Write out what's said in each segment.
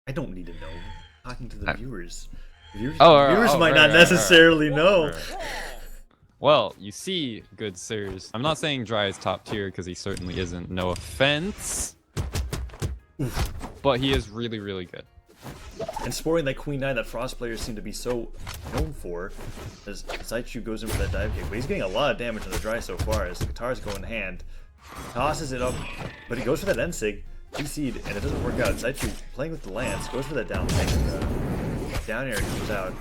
I don't need to know. I'm talking to the viewers. Viewers might not necessarily know. Well, you see, good sirs, I'm not saying Dry is top tier because he certainly isn't. No offense, but he is really, really good. And spoiling that Queen 9 that Frost players seem to be so known for, as Zychuu goes in for that dive kick. But he's getting a lot of damage on the Dry so far as the guitars go in hand. Tosses it up, but he goes for that N-Sig. GC'd, and it doesn't work out. Zychuu playing with the lance, goes for that down air comes out.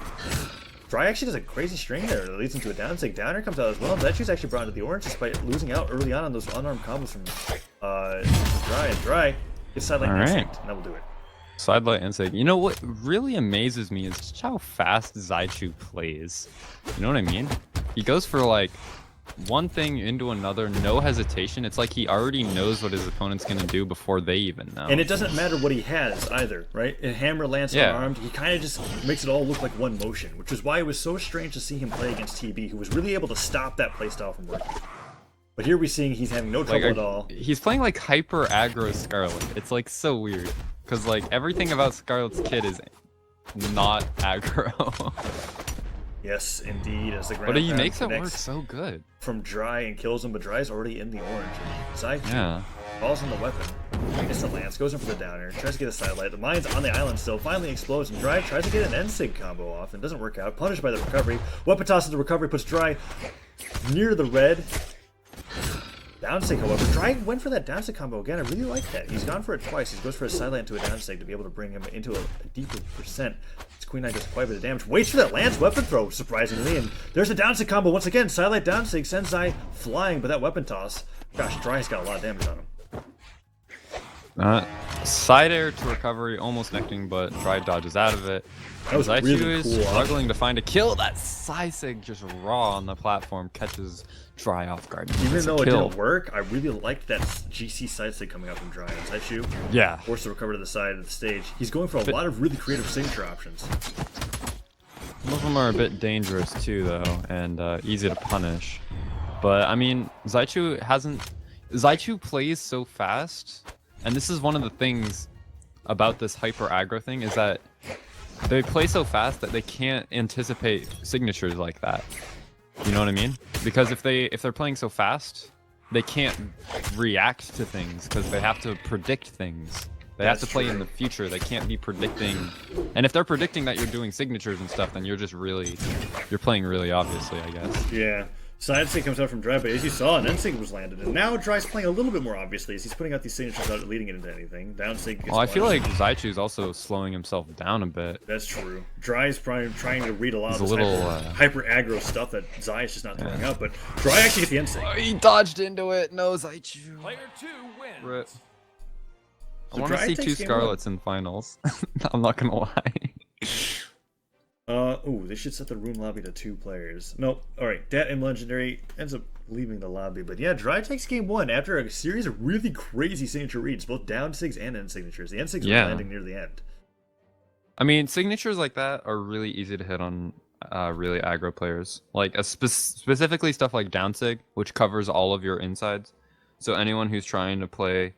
Dry actually does a crazy string there that leads into a down sig. Down air comes out as well. Zychuu's actually brought into the orange despite losing out early on those unarmed combos from Dry. And Dry gets sideline instinct, and that will do it. Sidelight instinct. You know what really amazes me is just how fast Zychuu plays. You know what I mean? He goes for like one thing into another, no hesitation. It's like he already knows what his opponent's gonna do before they even know. And it doesn't matter what he has either, right? A hammer, lance, unarmed, he kind of just makes it all look like one motion, which is why it was so strange to see him play against TB, who was really able to stop that playstyle from working. But here we're seeing he's having no trouble at all. He's playing like hyper aggro Scarlet. It's like so weird, because like everything about Scarlet's kit is not aggro. Yes, indeed, as the ground but he makes it work so good. From Dry and kills him, but Dry's already in the orange. Zychuu falls on the weapon. Gets the lance, goes in for the downer, tries to get a sidelight. The mine's on the island still, finally explodes, and Dry tries to get an N-Sig combo off, and doesn't work out. Punished by the recovery. Weapon toss into the recovery, puts Dry near the red. Downsig, however, Dry went for that downsig combo again. I really like that. He's gone for it twice. He goes for a sideline to a downsig to be able to bring him into a deeper percent. His Queen Knight does quite a bit of damage. Waits for that lance weapon throw, surprisingly, and there's a downsig combo once again. Sidelight downsig sends Zy flying, but that weapon toss, gosh, Dry's got a lot of damage on him. Side air to recovery, almost necking, but Dry dodges out of it. That was Zychuu really is cool. struggling to find a kill. That Sisig just raw on the platform catches Dry off guard. Even though it didn't work, I really liked that GC side sig coming out from Dry. Zychuu forced to recover to the side of the stage. He's going for a lot of really creative signature options. Some of them are a bit dangerous too, though, and easy to punish. But I mean, Zychuu plays so fast, and this is one of the things about this hyper aggro thing is that they play so fast that they can't anticipate signatures like that. You know what I mean? Because if they're playing so fast, they can't react to things because they have to predict things. They have to play in the future. They can't be predicting. And if they're predicting that you're doing signatures and stuff, then you're playing really obviously, I guess. Yeah. Side sig comes out from Dry, but as you saw, an N-Sig was landed, and now Dry's playing a little bit more obviously as he's putting out these signatures without leading it into anything. Down sig gets I feel like Zychuu's also slowing himself down a bit. That's true. Dry's probably trying to read a lot of this hyper aggro stuff that Zy is just not throwing out, but Dry actually gets the N-Sig. He dodged into it. No, Zychuu. Player 2 wins. Rip. So I want to see 2 Scarlets in finals. I'm not gonna lie. Ooh, they should set the room lobby to 2 players. Nope. Alright, Dat and Legendary ends up leaving the lobby. But yeah, Dry takes game 1 after a series of really crazy signature reads, both down sigs and end signatures. The end sigs are landing near the end. I mean, signatures like that are really easy to hit on really aggro players. Like specifically stuff like down sig, which covers all of your insides. So anyone who's trying to play,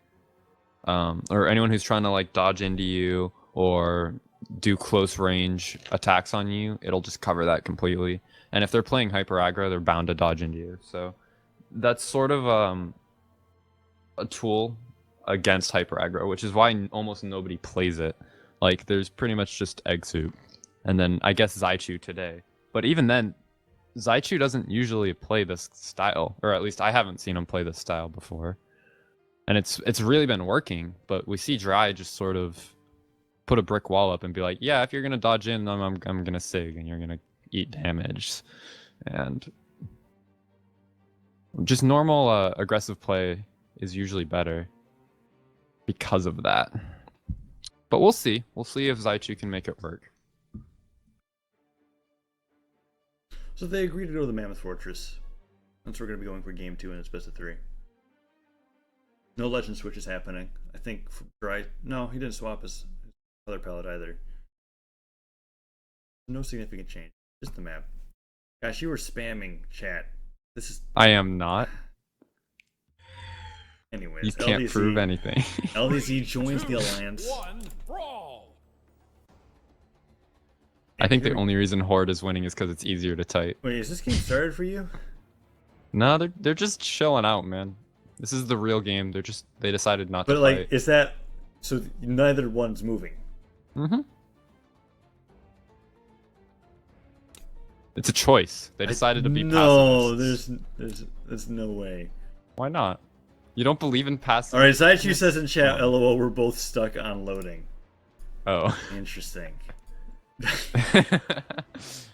or anyone who's trying to like dodge into you or do close range attacks on you, it'll just cover that completely. And if they're playing hyper aggro, they're bound to dodge into you. So that's sort of a tool against hyper aggro, which is why almost nobody plays it. Like there's pretty much just Egg Soup, and then I guess Zychuu today. But even then, Zychuu doesn't usually play this style, or at least I haven't seen him play this style before. And it's really been working. But we see Dry just sort of put a brick wall up and be like, yeah, if you're gonna dodge in, I'm gonna sig and you're gonna eat damage. And just normal aggressive play is usually better because of that. But we'll see. We'll see if Zychuu can make it work. So they agreed to go to the Mammoth Fortress. That's where we're gonna be going for game 2 and it's best of 3. No legend switch is happening. I think for Dry. No, he didn't swap his color palette either. No significant change. Just the map. Gosh, you were spamming chat. This is. I am not. Anyways, you can't prove anything. LDZ joins the alliance. One brawl. I think the only reason Horde is winning is because it's easier to type. Wait, is this game started for you? No, they're just chilling out, man. This is the real game. They decided not to But like, fight. is that so? Neither one's moving. Mm-hmm. It's a choice. They decided to be pacifists. No, there's no way. Why not? You don't believe in passive? All right, Zychuu says in chat, "LOL, we're both stuck on loading." Oh. Interesting. It's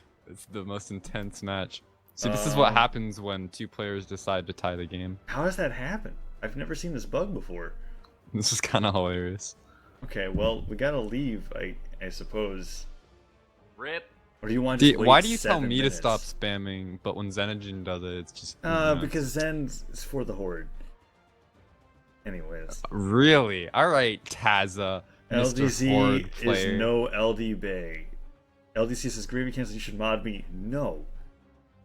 the most intense match. See, this is what happens when two players decide to tie the game. How does that happen? I've never seen this bug before. This is kind of hilarious. Okay, well, we gotta leave, I suppose. Rip. Or do you want to Why do you tell 7 me minutes? to stop spamming, but when Zenijin does it, it's just... Because Zen's is for the Horde. Anyways. Really? Alright, Taza, Mr. Horde LDZ player. is no LD Bay. LDC says, Gravy Cancel, you should mod me. No.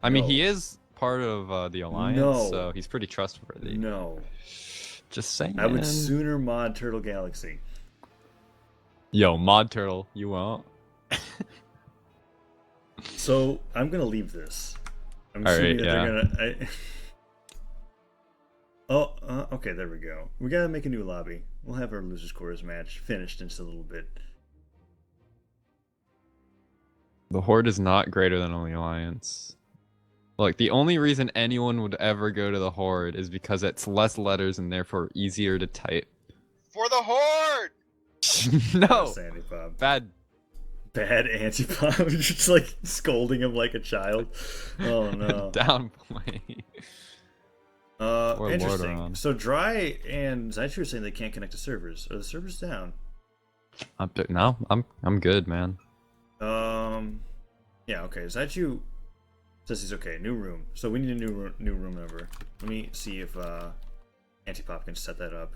I mean, No. he is part of the Alliance, No. so he's pretty trustworthy. No. Just saying. I would sooner mod Turtle Galaxy. Yo, Mod Turtle, you won't? So, I'm gonna leave this. I'm All assuming right, that they're gonna... okay, there we go. We gotta make a new lobby. We'll have our Losers Chorus match finished in just a little bit. The Horde is not greater than the Alliance. Like, the only reason anyone would ever go to the Horde is because it's less letters and therefore easier to type. For the Horde! No! Sandy Bob. Bad. Bad anti-pop. Just like scolding him like a child. Oh no. Down point. Or Interesting. Lordaeron. So Dry and Zychuu are saying they can't connect to servers. Are the servers down? No, I'm good, man. Yeah, okay. Zychuu says he's okay. New room. So we need a new room number. Let me see if Antipop can set that up.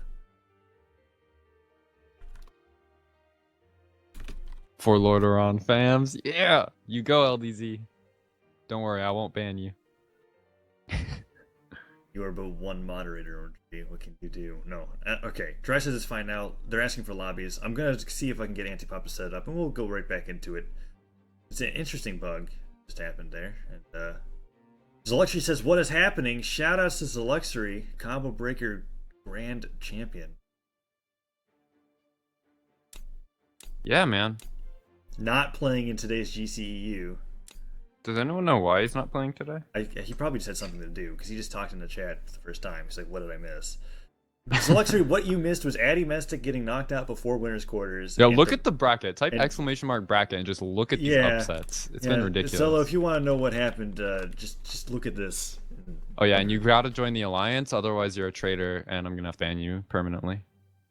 For Lordaeron fams, yeah! You go, LDZ. Don't worry, I won't ban you. You are but one moderator. What can you do? No. Okay. Dry says it's fine now. They're asking for lobbies. I'm gonna see if I can get Antipop to set it up, and we'll go right back into it. It's an interesting bug just happened there. And Zeluxury says, "What is happening?" Shoutouts to Zeluxury, Combo Breaker Grand Champion. Yeah, man. Not playing in today's GCEU. Does anyone know why he's not playing today? He probably just had something to do because he just talked in the chat for the first time. He's like, "What did I miss?" So, Luxury, what you missed was Addy Mestic getting knocked out before winners quarters. Yo, look at the bracket. Type exclamation mark bracket and just look at these upsets. It's been ridiculous. Solo, if you want to know what happened, just look at this. Oh yeah, and you gotta join the Alliance, otherwise you're a traitor, and I'm gonna have to ban you permanently.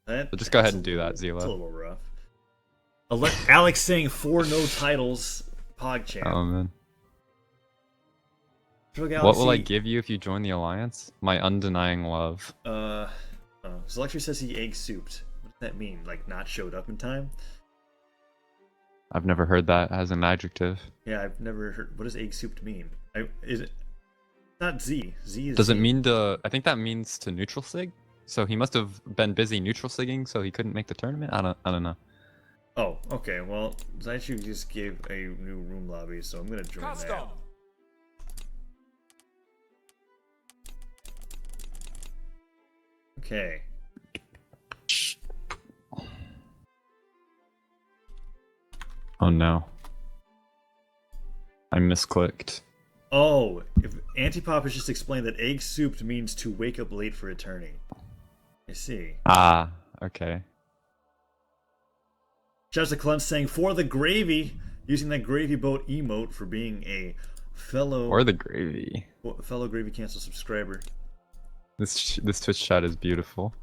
So just go ahead and do that, Zila. It's a little rough. Alex saying 4 no titles. PogChamp. Oh man. What will I give you if you join the Alliance? My undenying love. Zeluxury says he egg souped. What does that mean? Like not showed up in time? I've never heard that as an adjective. Yeah, I've never heard. What does egg souped mean? Is it not Z? Z is. Does it mean to? I think that means to neutral sig. So he must have been busy neutral sigging, so he couldn't make the tournament. I don't know. Oh, okay. Well, Zychuu just gave a new room lobby, so I'm gonna join that. Okay. Oh no. I misclicked. Oh, if Antipop has just explained that egg souped means to wake up late for a tourney. I see. Ah, okay. Shouts to Clunch saying, "For the gravy," using that gravy boat emote for being a fellow... Or the gravy. Fellow Gravy Cancel subscriber. This Twitch chat is beautiful.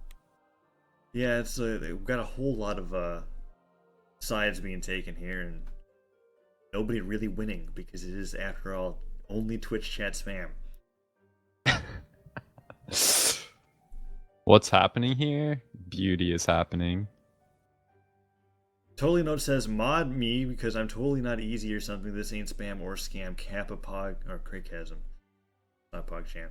Yeah, it's we've got a whole lot of sides being taken here, and nobody really winning because it is, after all, only Twitch chat spam. What's happening here? Beauty is happening. Totally Note says, "Mod me because I'm totally not easy or something. This ain't spam or scam. Kappa Pog or Craychasm. Not PogChamp."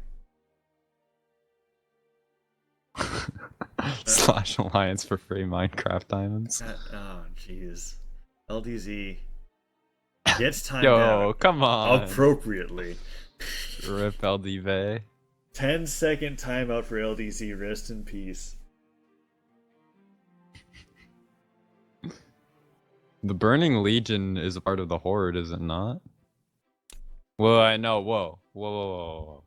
/ Alliance for free Minecraft diamonds. Oh, jeez. LDZ. gets timed out. come on. Appropriately. Rip LDV. 10-second timeout for LDZ. Rest in peace. The Burning Legion is a part of the Horde, is it not? Well, I know. Whoa.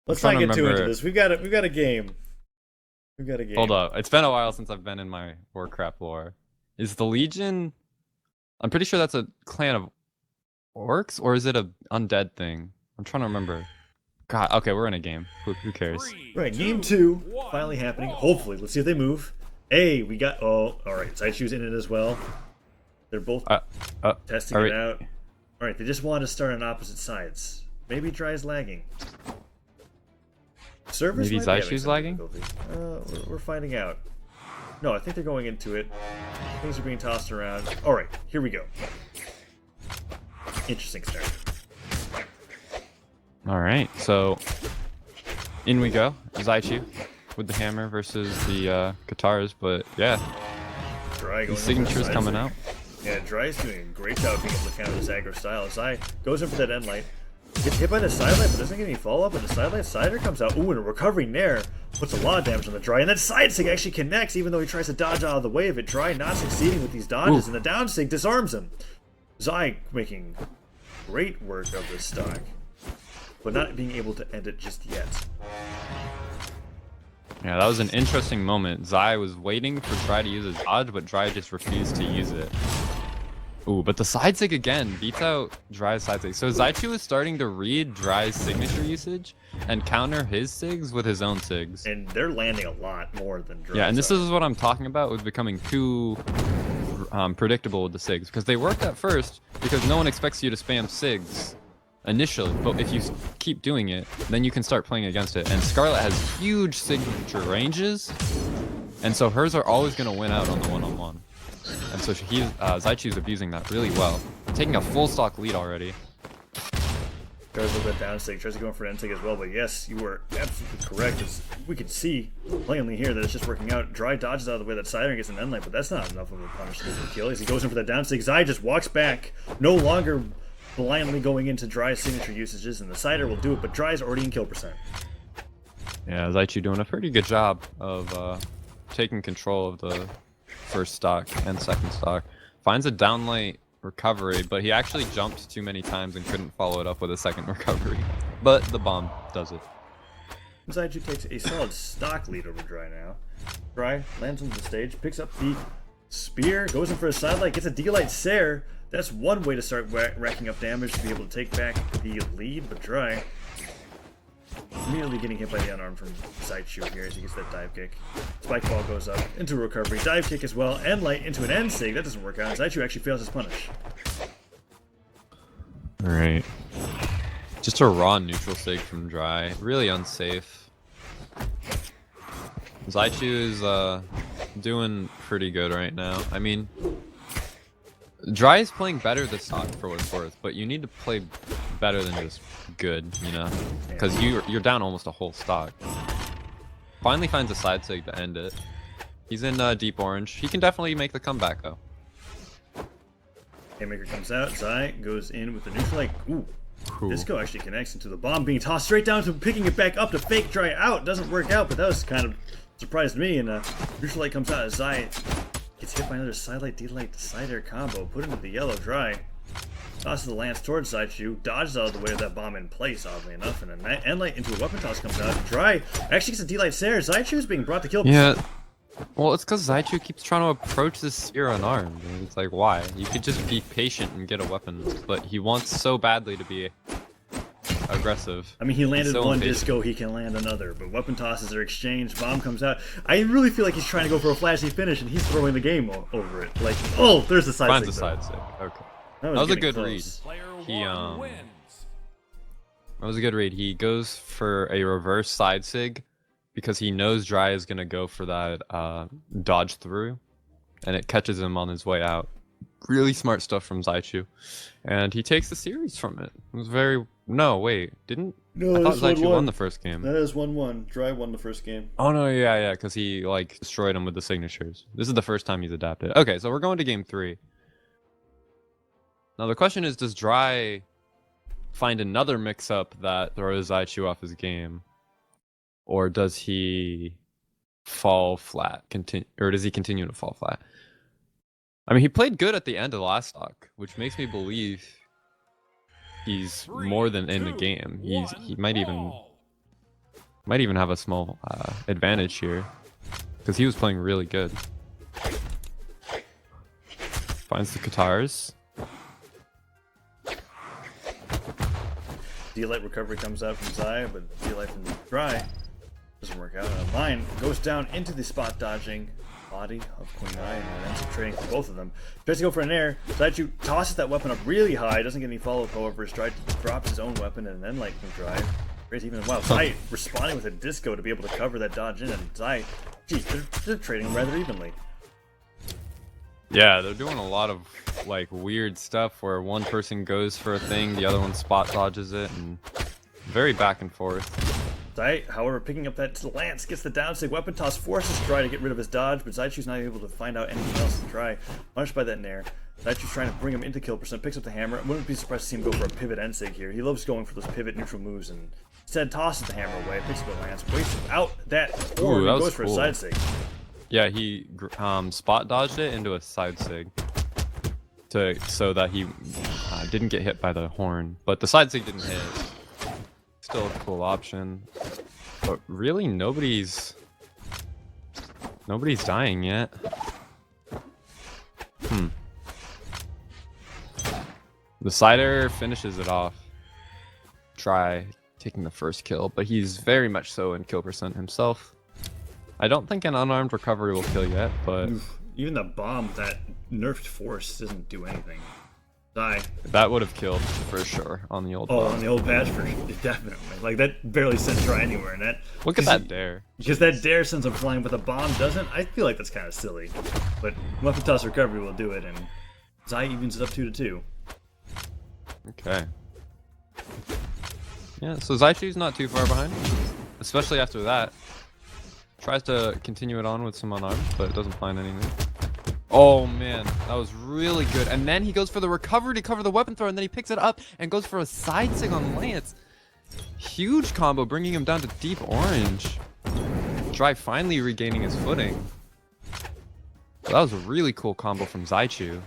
Let's not get too into this. We've got a game. We've got a game. Hold up. It's been a while since I've been in my Warcraft lore. Is the Legion... I'm pretty sure that's a clan of orcs, or is it a undead thing? I'm trying to remember. God, okay, we're in a game. Who cares? Right, game 2 finally happening. Hopefully, let's see if they move. Hey, we got... Oh, alright, Zychuu's in it as well. They're both testing it out. Alright, they just want to start on opposite sides. Maybe Dry's lagging. Servers maybe Zychuu's lagging? We're finding out. No, I think they're going into it. Things are being tossed around. Alright, here we go. Interesting start. Alright, so in we go. Zychuu with the hammer versus the guitars, but yeah. The signature's coming out. Yeah, Dry's doing a great job being able to counter this aggro style. Zai goes in for that end light. Gets hit by the sidelight, but doesn't get any follow-up, and the sidelight Cider comes out. Ooh, and a recovery Nair puts a lot of damage on the Dry, and then side sig actually connects, even though he tries to dodge out of the way of it. Dry not succeeding with these dodges, and the down sig disarms him. Zai making great work of this stock, but not being able to end it just yet. Yeah, that was an interesting moment. Zai was waiting for Dry to use his dodge, but Dry just refused to use it. Ooh, but the side sig again beats out Dry's side sig. So Zychuu is starting to read Dry's signature usage and counter his sigs with his own sigs. And they're landing a lot more than Dry. Yeah, and this is what I'm talking about with becoming too predictable with the sigs. Because they worked at first because no one expects you to spam sigs initially. But if you keep doing it, then you can start playing against it. And Scarlet has huge signature ranges. And so hers are always going to win out on the one-on-one. And so Zychuu's abusing that really well. Taking a full stock lead already. Goes a little bit down sig, tries to go in for an end sig as well, but yes, you were absolutely correct. As we can see plainly here that it's just working out. Dry dodges out of the way that Cider gets an end light, but that's not enough of a punishment to kill. As he goes in for that down sig, Zai just walks back, no longer blindly going into Dry's signature usages, and the Cider will do it, but Dry's already in kill percent. Yeah, Zychuu doing a pretty good job of taking control of the first stock and second stock. Finds a downlight recovery, but he actually jumped too many times and couldn't follow it up with a second recovery. But the bomb does it. Zychuu takes a solid stock lead over Dry now. Dry lands on the stage, picks up the spear, goes in for a sidelight, gets a D-Light Sair. That's one way to start racking up damage to be able to take back the lead, but Dry immediately getting hit by the unarmed from Zychuu here as he gets that dive kick. Spike ball goes up into a recovery, dive kick as well, end light into an end sig. That doesn't work out. Zychuu actually fails his punish. Alright. Just a raw neutral sig from Dry. Really unsafe. Zychuu is doing pretty good right now. I mean, Dry is playing better this stock for what it's worth, but you need to play better than just good, you know? Because you're down almost a whole stock. Finally finds a side sig to end it. He's in deep orange. He can definitely make the comeback though. Haymaker comes out, Zai goes in with the neutral light. Ooh. Disco actually connects into the bomb, being tossed straight down to picking it back up to fake Dry out. Doesn't work out, but that was kind of surprised me. And neutral light comes out as Zai gets hit by another sidelight D-light Cider combo, put into the yellow. Dry tosses the lance towards Zychuu, dodges out of the way of that bomb in place, oddly enough, and an end light into a weapon toss comes out. Dry actually gets a D-light Sair. Zychuu is being brought to kill. Yeah. Well, it's because Zychuu keeps trying to approach this spear unarmed. It's like, why? You could just be patient and get a weapon, but he wants so badly to be aggressive. I mean, he landed one disco, he can land another, but weapon tosses are exchanged, bomb comes out. I really feel like he's trying to go for a flashy finish, and he's throwing the game over it. Like, oh, there's the side Finds sig. a side sig. Okay. That was a good read. That was a good read. He goes for a reverse side sig because he knows Dry is gonna go for that dodge through, and it catches him on his way out. Really smart stuff from Zychuu, and he takes the series from it. It was very No, I thought Zychuu won the first game. That is 1-1. Dry won the first game. Oh no, yeah, because he like destroyed him with the signatures. This is the first time he's adapted. Okay, so we're going to game 3. Now the question is, does Dry find another mix-up that throws Zychuu off his game? Or does he fall flat? Or does he continue to fall flat? I mean, he played good at the end of the last stock, which makes me believe he's more than in the game. He might even have a small advantage here, because he was playing really good. Finds the Katars. D-Light recovery comes out from Zy, but D-Light from Dry doesn't work out. Line goes down into the spot dodging body of Queen Eye and ends up trading for both of them. Tries to go for an air. Zychuu tosses that weapon up really high, doesn't get any follow-up, however. Dry drops his own weapon and then like Dry. Crazy even wow. Zy responding with a disco to be able to cover that dodge in, and Zy, geez, they're trading rather evenly. Yeah, they're doing a lot of like weird stuff where one person goes for a thing, the other one spot dodges it, and very back and forth. Zy, however, picking up that lance, gets the down sig weapon toss, forces Dry to get rid of his dodge, but Zychuu's not able to find out anything else to try. Punished by that nair. Zychuu's trying to bring him into kill percent, picks up the hammer. I wouldn't be surprised to see him go for a pivot end sig here. He loves going for those pivot neutral moves, and instead tosses the hammer away, picks up the lance, waits out that orb, and goes for a side sig. Yeah, he spot dodged it into a side sig so that he didn't get hit by the horn, but the side sig didn't hit. Still a cool option, but really nobody's dying yet. The sider finishes it off. Try taking the first kill, but he's very much so in kill percent himself. I don't think an unarmed recovery will kill yet, but even the bomb, that nerfed force, doesn't do anything. Die. That would have killed for sure on the old. Oh, on the old patch, for sure, definitely. Like that barely sent Dry anywhere, and that. Look at that dare. Because that dare sends him flying, but the bomb doesn't. I feel like that's kind of silly, but weapon toss recovery will do it, and Zy evens it up 2-2. Okay. Yeah, so Zychuu's not too far behind, especially after that. Tries to continue it on with some unarmed, but it doesn't find anything. Oh man, that was really good. And then he goes for the recovery to cover the weapon throw, and then he picks it up and goes for a side sig on Lance. Huge combo, bringing him down to deep orange. Dry finally regaining his footing. So that was a really cool combo from Zychuu.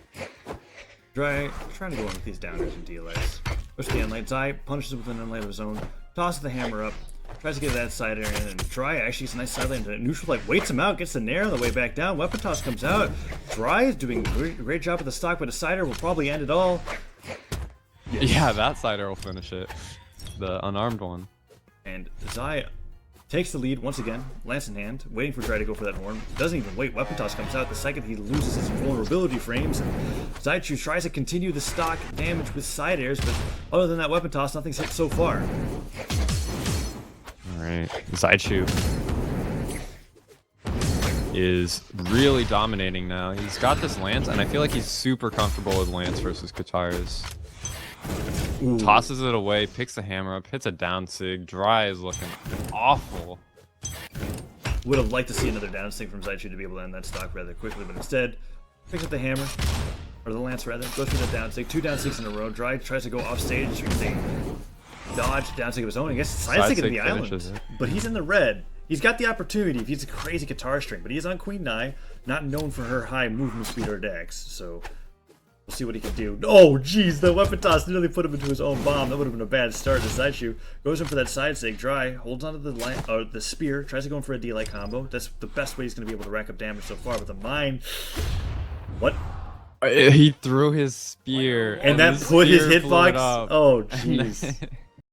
Dry trying to go in with these downers and DLS. Push the unlight. Zy punishes with an unlight of his own. Tosses the hammer up. Tries to get that side air in, and Dry actually gets a nice side lane into neutral light, waits him out, gets the nair on the way back down. Weapon toss comes out. Dry is doing a great job with the stock, but the sider will probably end it all. Yes. Yeah, that sider will finish it. The unarmed one. And Zy takes the lead once again, lance in hand, waiting for Dry to go for that horn. Doesn't even wait. Weapon toss comes out the second he loses his vulnerability frames. And Zychuu tries to continue the stock damage with side airs, but other than that weapon toss, nothing's hit so far. Alright, Zychuu is really dominating now. He's got this lance, and I feel like he's super comfortable with lance versus Katars. Ooh. Tosses it away, picks the hammer up, hits a down sig. Dry is looking awful. Would have liked to see another down sig from Zychuu to be able to end that stock rather quickly, but instead picks up the hammer, or the lance rather, goes for the down sig. 2 down sigs in a row. Dry tries to go off stage with a dodge down sig of his own. I guess side sig in the island, but he's in the red. He's got the opportunity if he's a crazy guitar string, but he's on Queen Eye, not known for her high movement speed or dex, so we'll see what he can do. Oh, jeez, the weapon toss nearly put him into his own bomb. That would have been a bad start. The Zychuu goes in for that side sig. Dry holds onto the spear, tries to go in for a D-Light combo. That's the best way he's going to be able to rack up damage so far. But the mine, what? He threw his spear, and that put his hitbox. Oh, jeez.